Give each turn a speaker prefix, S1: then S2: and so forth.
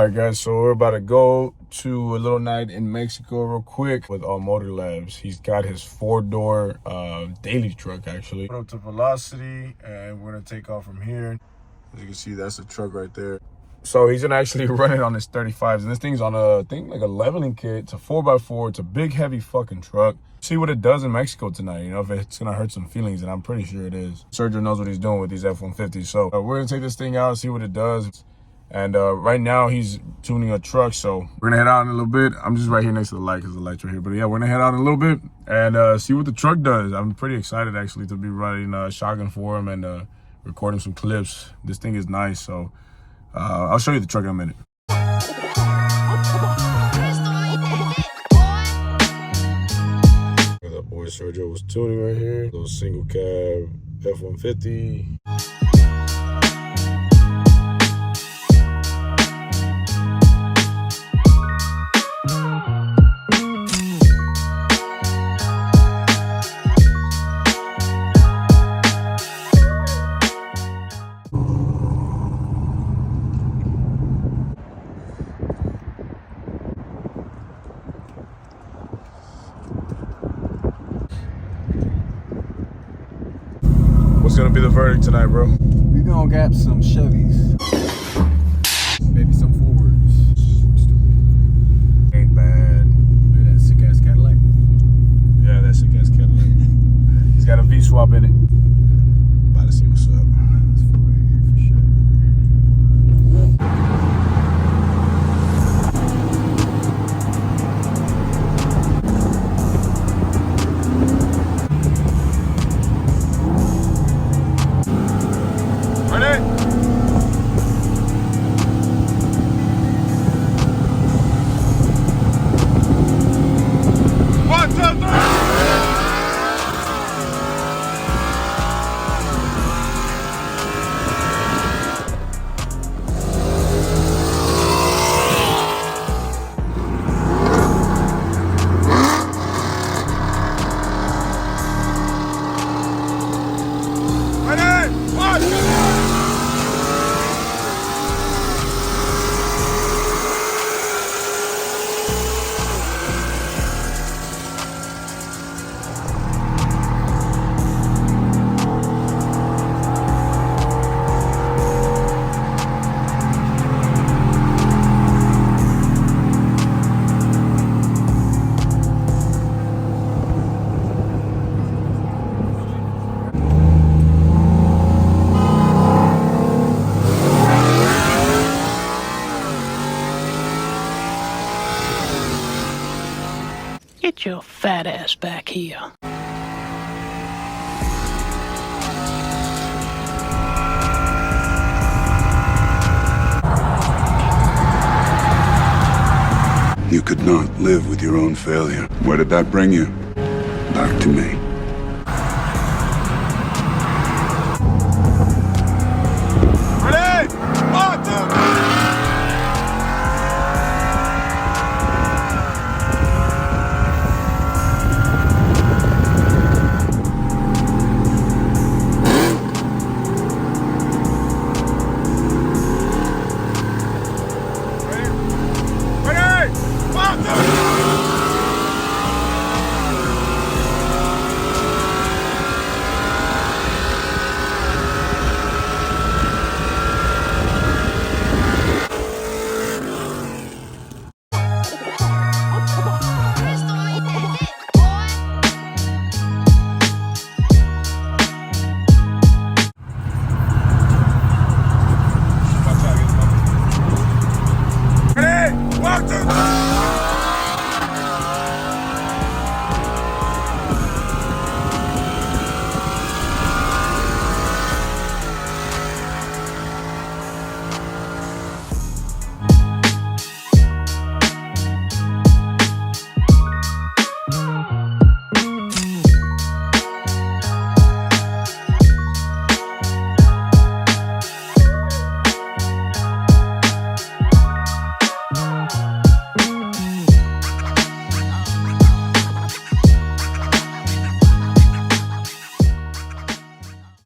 S1: Alright guys, so we're about to go to a little night in Mexico real quick with Motor Labs. He's got his 4-door daily truck actually. Put up to Velocity and we're gonna take off from here. As you can see, that's the truck right there. So he's gonna actually run it on his 35s, and this thing's on a, I think, like a leveling kit. It's a 4x4. It's a big, heavy fucking truck. See what it does in Mexico tonight. You know, if it's gonna hurt some feelings, and I'm pretty sure it is. Sergio knows what he's doing with these F150s. So we're gonna take this thing out, see what it does. And right now he's tuning a truck, so we're gonna head out in a little bit. I'm just right here next to the light because the light's right here. But yeah, we're gonna head out in a little bit and see what the truck does. I'm pretty excited actually to be riding shotgun for him and recording some clips. This thing is nice, so I'll show you the truck in a minute. That boy Sergio was tuning right here. Little single cab F150. What's gonna be the verdict tonight, bro?
S2: We gonna gap some Chevys, maybe some Fords.
S1: Ain't bad.
S2: Look at that sick ass Cadillac.
S1: Yeah, that sick ass Cadillac. He's got a V swap in it. About to see what's up.
S2: It's Ford here for sure.
S3: Get your fat ass back here.
S4: You could not live with your own failure. Where did that bring you? Back to me.